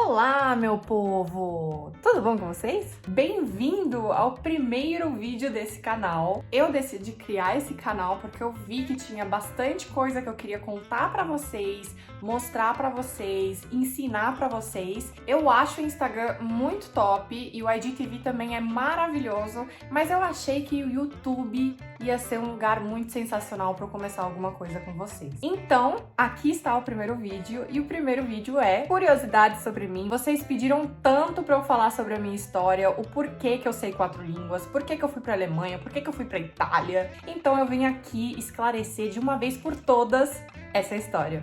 Olá, meu povo! Tudo bom com vocês? Bem-vindo ao primeiro vídeo desse canal. Eu decidi criar esse canal porque eu vi que tinha bastante coisa que eu queria contar pra vocês, mostrar pra vocês, ensinar pra vocês. Eu acho o Instagram muito top e o IGTV também é maravilhoso, mas eu achei que o YouTube ia ser um lugar muito sensacional pra eu começar alguma coisa com vocês. Então, aqui está o primeiro vídeo e o primeiro vídeo é curiosidades sobre mim. Vocês pediram tanto pra eu falar sobre a minha história, o porquê que eu sei 4 línguas, porquê que eu fui pra Alemanha, porquê que eu fui pra Itália. Então eu vim aqui esclarecer de uma vez por todas essa história.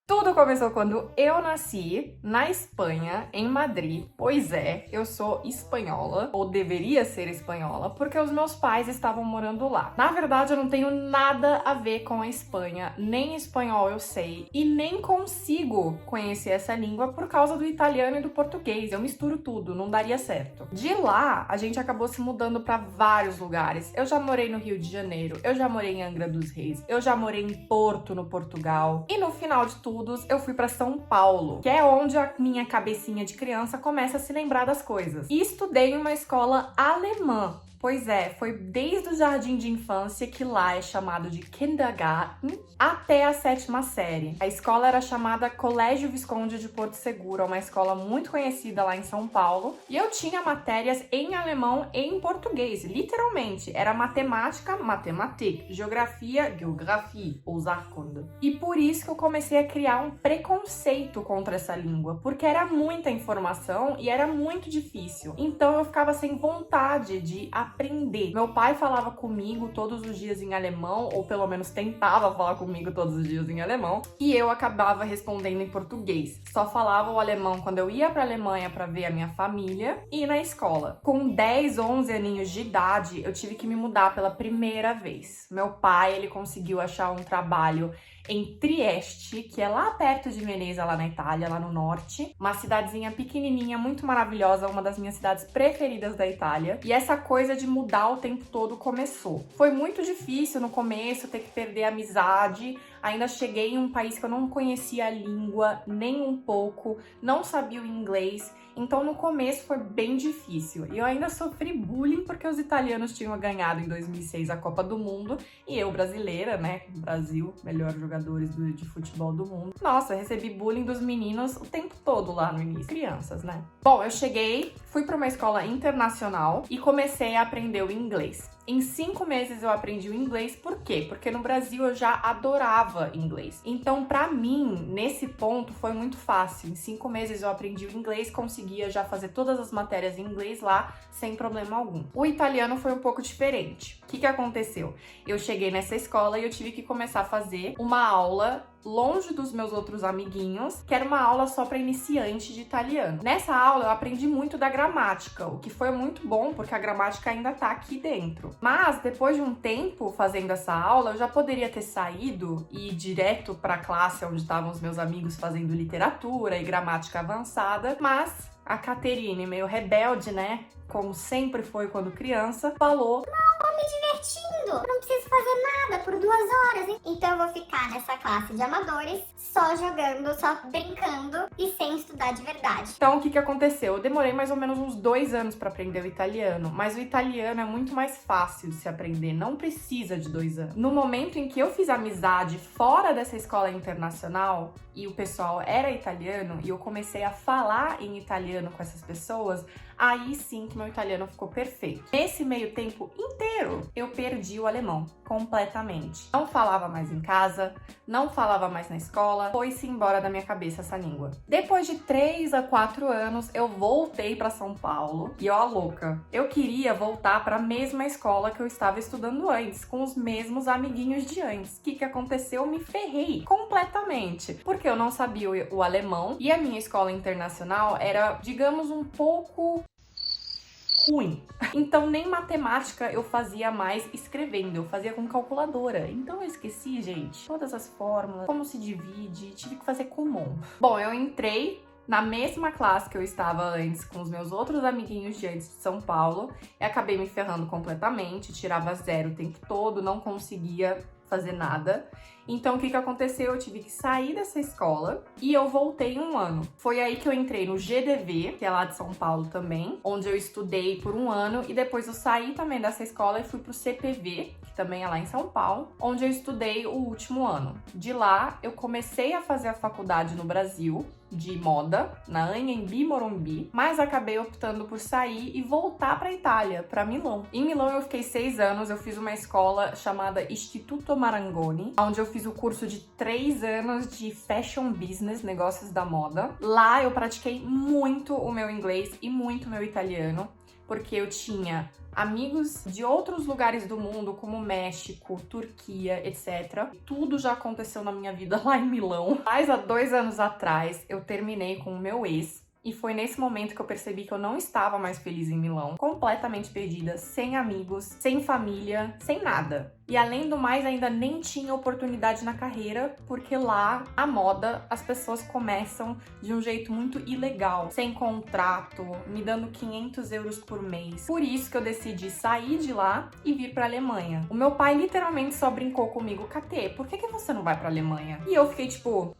Tudo começou quando eu nasci na Espanha, em Madrid. Pois é, eu sou espanhola, ou deveria ser espanhola, porque os meus pais estavam morando lá. Na verdade, eu não tenho nada a ver com a Espanha, nem espanhol eu sei, e nem consigo conhecer essa língua por causa do italiano e do português. Eu misturo tudo, não daria certo. De lá, a gente acabou se mudando para vários lugares. Eu já morei no Rio de Janeiro, eu já morei em Angra dos Reis, eu já morei em Porto, no Portugal, e no final de tudo, eu fui para São Paulo, que é onde a minha cabecinha de criança começa a se lembrar das coisas. E estudei em uma escola alemã. Pois é, foi desde o jardim de infância, que lá é chamado de Kindergarten, até a 7ª série. A escola era chamada Colégio Visconde de Porto Seguro, uma escola muito conhecida lá em São Paulo. E eu tinha matérias em alemão e em português, literalmente. Era matemática, Mathematik, geografia, Geografie, ou Sachkunde. E por isso que eu comecei a criar um preconceito contra essa língua, porque era muita informação e era muito difícil. Então eu ficava sem vontade de aprender. Meu pai falava comigo todos os dias em alemão, ou pelo menos tentava falar comigo todos os dias em alemão, e eu acabava respondendo em português. Só falava o alemão quando eu ia pra Alemanha pra ver a minha família e na escola. Com 10, 11 aninhos de idade, eu tive que me mudar pela primeira vez. Meu pai, ele conseguiu achar um trabalho em Trieste, que é lá perto de Veneza, lá na Itália, lá no norte. Uma cidadezinha pequenininha, muito maravilhosa, uma das minhas cidades preferidas da Itália. E essa coisa de mudar o tempo todo começou. Foi muito difícil no começo, ter que perder a amizade. Ainda cheguei em um país que eu não conhecia a língua nem um pouco, não sabia o inglês. Então no começo foi bem difícil. E eu ainda sofri bullying porque os italianos tinham ganhado em 2006 a Copa do Mundo e eu, brasileira, né? Brasil, melhor jogadores de futebol do mundo. Nossa, eu recebi bullying dos meninos o tempo todo lá no início. Crianças, né? Bom, eu cheguei, fui para uma escola internacional e comecei a aprender o inglês. Em 5 meses eu aprendi o inglês, por quê? Porque no Brasil eu já adorava inglês. Então, pra mim, nesse ponto, foi muito fácil. Em 5 meses eu aprendi o inglês, conseguia já fazer todas as matérias em inglês lá, sem problema algum. O italiano foi um pouco diferente. O que aconteceu? Eu cheguei nessa escola e eu tive que começar a fazer uma aula longe dos meus outros amiguinhos, que era uma aula só para iniciante de italiano. Nessa aula eu aprendi muito da gramática, o que foi muito bom, porque a gramática ainda tá aqui dentro. Mas depois de um tempo fazendo essa aula, eu já poderia ter saído e ir direto para a classe onde estavam os meus amigos fazendo literatura e gramática avançada, mas a Caterine, meio rebelde, né, como sempre foi quando criança, falou: divertindo, eu não preciso fazer nada por 2 horas, hein? Então eu vou ficar nessa classe de amadores, só jogando, só brincando e sem estudar de verdade. Então o que aconteceu? Eu demorei mais ou menos uns 2 anos para aprender o italiano, mas o italiano é muito mais fácil de se aprender, não precisa de 2 anos. No momento em que eu fiz amizade fora dessa escola internacional e o pessoal era italiano e eu comecei a falar em italiano com essas pessoas, aí sim que meu italiano ficou perfeito. Nesse meio tempo inteiro, eu perdi o alemão completamente. Não falava mais em casa, não falava mais na escola, foi-se embora da minha cabeça essa língua. Depois de 3 a 4 anos, eu voltei para São Paulo e ó, louca, eu queria voltar para a mesma escola que eu estava estudando antes, com os mesmos amiguinhos de antes. O que aconteceu? Eu me ferrei completamente, porque eu não sabia o alemão e a minha escola internacional era, digamos, um pouco ruim. Então nem matemática eu fazia mais escrevendo, eu fazia com calculadora. Então eu esqueci, gente, todas as fórmulas, como se divide, tive que fazer com mão. Bom, eu entrei na mesma classe que eu estava antes com os meus outros amiguinhos de antes de São Paulo. Eu acabei me ferrando completamente, tirava 0 o tempo todo, não conseguia fazer nada. Então, o que aconteceu? Eu tive que sair dessa escola e eu voltei um ano. Foi aí que eu entrei no GDV, que é lá de São Paulo também, onde eu estudei por um ano e depois eu saí também dessa escola e fui pro CPV, que também é lá em São Paulo, onde eu estudei o último ano. De lá, eu comecei a fazer a faculdade no Brasil, de moda, na Anhembi Morumbi, mas acabei optando por sair e voltar para Itália, para Milão. Em Milão eu fiquei 6 anos, eu fiz uma escola chamada Istituto Marangoni, onde eu fiz o curso de 3 anos de Fashion Business, negócios da moda. Lá eu pratiquei muito o meu inglês e muito o meu italiano, porque eu tinha amigos de outros lugares do mundo, como México, Turquia, etc. Tudo já aconteceu na minha vida lá em Milão. Mas há 2 anos atrás, eu terminei com o meu ex. E foi nesse momento que eu percebi que eu não estava mais feliz em Milão. Completamente perdida, sem amigos, sem família, sem nada. E além do mais, ainda nem tinha oportunidade na carreira, porque lá, a moda, as pessoas começam de um jeito muito ilegal, sem contrato, me dando 500 euros por mês. Por isso que eu decidi sair de lá e vir pra Alemanha. O meu pai literalmente só brincou comigo: Katê, por que você não vai pra Alemanha? E eu fiquei tipo: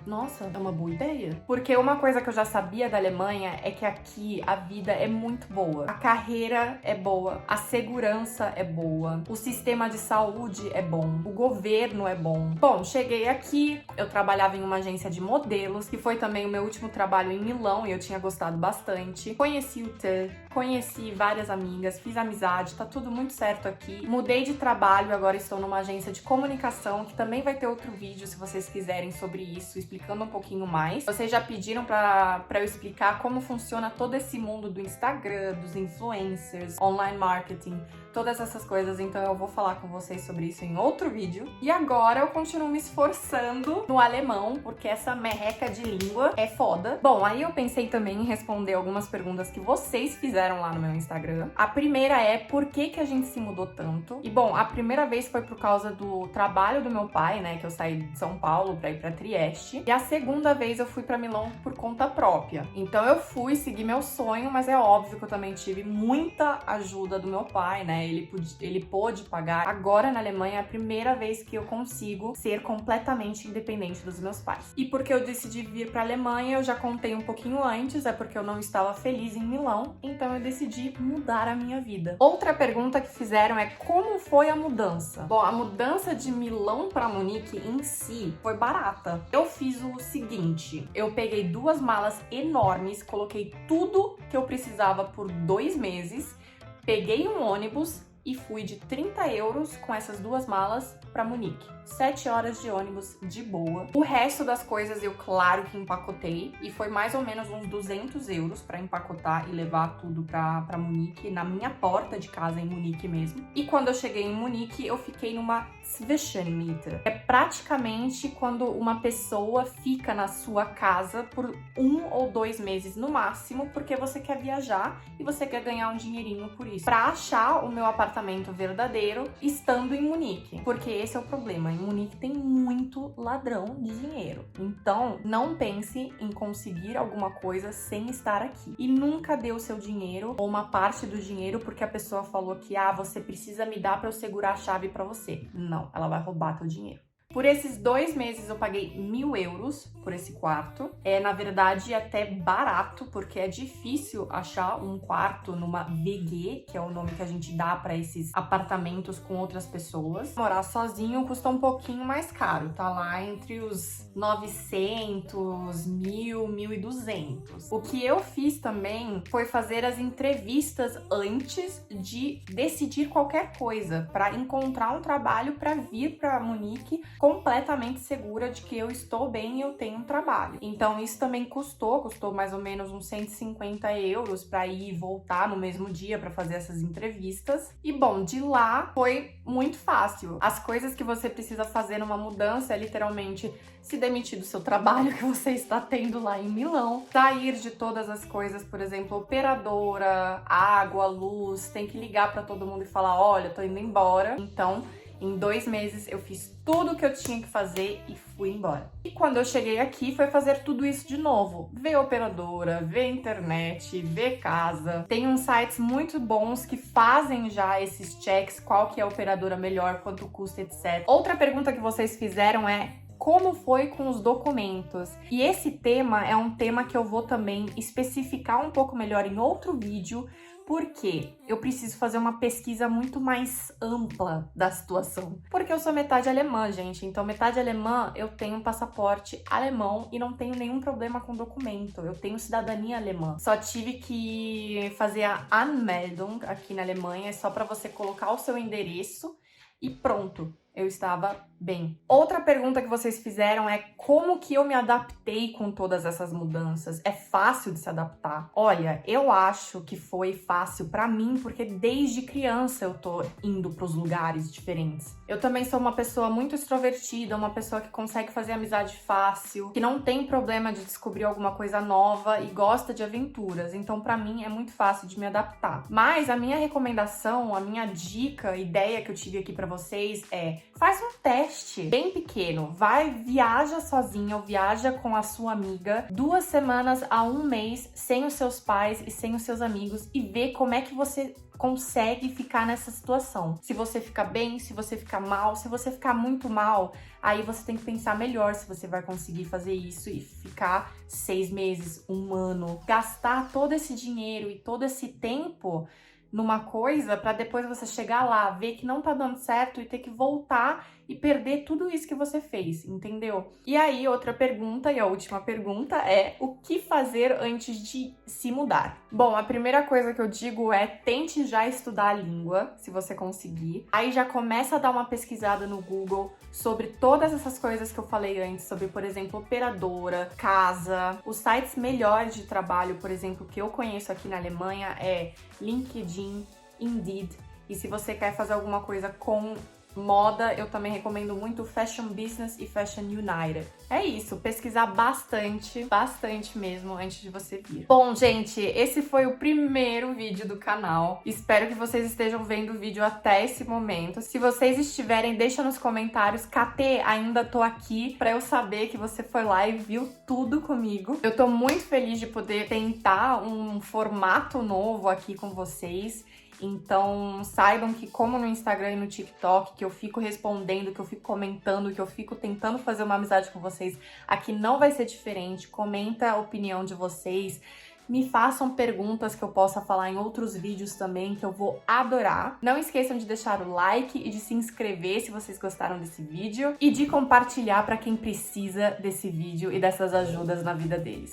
nossa, é uma boa ideia. Porque uma coisa que eu já sabia da Alemanha é que aqui a vida é muito boa. A carreira é boa, a segurança é boa, o sistema de saúde é bom, o governo é bom. Bom, cheguei aqui, eu trabalhava em uma agência de modelos, que foi também o meu último trabalho em Milão e eu tinha gostado bastante. Conheci o Tê, conheci várias amigas, fiz amizade, tá tudo muito certo aqui. Mudei de trabalho, agora estou numa agência de comunicação, que também vai ter outro vídeo se vocês quiserem sobre isso, explicando um pouquinho mais. Vocês já pediram pra eu explicar como funciona todo esse mundo do Instagram, dos influencers, online marketing, todas essas coisas, então eu vou falar com vocês sobre isso em outro vídeo. E agora eu continuo me esforçando no alemão, porque essa merreca de língua é foda. Bom, aí eu pensei também em responder algumas perguntas que vocês fizeram lá no meu Instagram. A primeira é: por que a gente se mudou tanto? E bom, a primeira vez foi por causa do trabalho do meu pai, né, que eu saí de São Paulo pra ir pra Trieste. E a segunda vez eu fui pra Milão por conta própria. Então eu fui seguir meu sonho, mas é óbvio que eu também tive muita ajuda do meu pai, né? Ele pôde pagar. Agora na Alemanha é a primeira vez que eu consigo ser completamente independente dos meus pais. E porque eu decidi vir pra Alemanha, eu já contei um pouquinho antes, é porque eu não estava feliz em Milão, então eu decidi mudar a minha vida. Outra pergunta que fizeram é: como foi a mudança? Bom, a mudança de Milão pra Munique em si foi barata. Eu fiz o seguinte: eu peguei 2 malas enormes, coloquei tudo que eu precisava por 2 meses, peguei um ônibus e fui de 30 euros com essas 2 malas pra Munique. 7 horas de ônibus de boa. O resto das coisas eu, claro, que empacotei, e foi mais ou menos uns 200 euros pra empacotar e levar tudo pra Munique, na minha porta de casa em Munique mesmo. E quando eu cheguei em Munique, eu fiquei numa Zwischenmiete. É praticamente quando uma pessoa fica na sua casa por 1 ou 2 meses no máximo, porque você quer viajar e você quer ganhar um dinheirinho por isso. Pra achar o meu apartamento verdadeiro estando em Munique, porque esse é o problema. Em Munique tem muito ladrão de dinheiro. Então, não pense em conseguir alguma coisa sem estar aqui. E nunca dê o seu dinheiro ou uma parte do dinheiro porque a pessoa falou que você precisa me dar para eu segurar a chave para você. Não, ela vai roubar teu dinheiro. Por esses 2 meses eu paguei 1.000 euros por esse quarto. É, na verdade, até barato, porque é difícil achar um quarto numa VG, que é o nome que a gente dá para esses apartamentos com outras pessoas. Morar sozinho custa um pouquinho mais caro, tá lá entre os 900, 1.000, 1.200. O que eu fiz também foi fazer as entrevistas antes de decidir qualquer coisa, para encontrar um trabalho para vir para Munique completamente segura de que eu estou bem e eu tenho um trabalho. Então isso também custou mais ou menos uns 150 euros para ir e voltar no mesmo dia para fazer essas entrevistas. E bom, de lá foi muito fácil. As coisas que você precisa fazer numa mudança é literalmente se demitir do seu trabalho que você está tendo lá em Milão, sair de todas as coisas, por exemplo, operadora, água, luz, tem que ligar para todo mundo e falar: olha, tô indo embora. Então Em 2 meses eu fiz tudo o que eu tinha que fazer e fui embora. E quando eu cheguei aqui foi fazer tudo isso de novo. Ver operadora, ver internet, ver casa. Tem uns sites muito bons que fazem já esses checks, qual que é a operadora melhor, quanto custa, etc. Outra pergunta que vocês fizeram é: como foi com os documentos? E esse tema é um tema que eu vou também especificar um pouco melhor em outro vídeo, porque eu preciso fazer uma pesquisa muito mais ampla da situação. Porque eu sou metade alemã, gente. Então, metade alemã, eu tenho um passaporte alemão e não tenho nenhum problema com documento. Eu tenho cidadania alemã. Só tive que fazer a Anmeldung aqui na Alemanha, é só para você colocar o seu endereço e pronto. Eu estava bem. Outra pergunta que vocês fizeram é como que eu me adaptei com todas essas mudanças? É fácil de se adaptar? Olha, eu acho que foi fácil pra mim porque desde criança eu tô indo pros lugares diferentes. Eu também sou uma pessoa muito extrovertida, uma pessoa que consegue fazer amizade fácil, que não tem problema de descobrir alguma coisa nova e gosta de aventuras. Então, pra mim é muito fácil de me adaptar. Mas a minha recomendação, a minha dica, ideia que eu tive aqui pra vocês é: faz um teste bem pequeno. Vai, viaja sozinha ou viaja com a sua amiga 2 semanas a 1 mês sem os seus pais e sem os seus amigos e vê como é que você consegue ficar nessa situação. Se você ficar bem, se você ficar mal, se você ficar muito mal, aí você tem que pensar melhor se você vai conseguir fazer isso e ficar 6 meses, 1 ano, gastar todo esse dinheiro e todo esse tempo numa coisa pra depois você chegar lá, ver que não tá dando certo e ter que voltar e perder tudo isso que você fez, entendeu? E aí, outra pergunta, e a última pergunta é: o que fazer antes de se mudar? Bom, a primeira coisa que eu digo é: tente já estudar a língua, se você conseguir. Aí já começa a dar uma pesquisada no Google sobre todas essas coisas que eu falei antes, sobre, por exemplo, operadora, casa. Os sites melhores de trabalho, por exemplo, que eu conheço aqui na Alemanha é LinkedIn, Indeed. E se você quer fazer alguma coisa com moda, eu também recomendo muito Fashion Business e Fashion United. É isso, pesquisar bastante, bastante mesmo antes de você vir. Bom, gente, esse foi o primeiro vídeo do canal. Espero que vocês estejam vendo o vídeo até esse momento. Se vocês estiverem, deixa nos comentários: KT, ainda tô aqui, pra eu saber que você foi lá e viu tudo comigo. Eu tô muito feliz de poder tentar um formato novo aqui com vocês. Então, saibam que como no Instagram e no TikTok, que eu fico respondendo, que eu fico comentando, que eu fico tentando fazer uma amizade com vocês, aqui não vai ser diferente. Comenta a opinião de vocês, me façam perguntas que eu possa falar em outros vídeos também, que eu vou adorar. Não esqueçam de deixar o like e de se inscrever se vocês gostaram desse vídeo e de compartilhar para quem precisa desse vídeo e dessas ajudas na vida deles.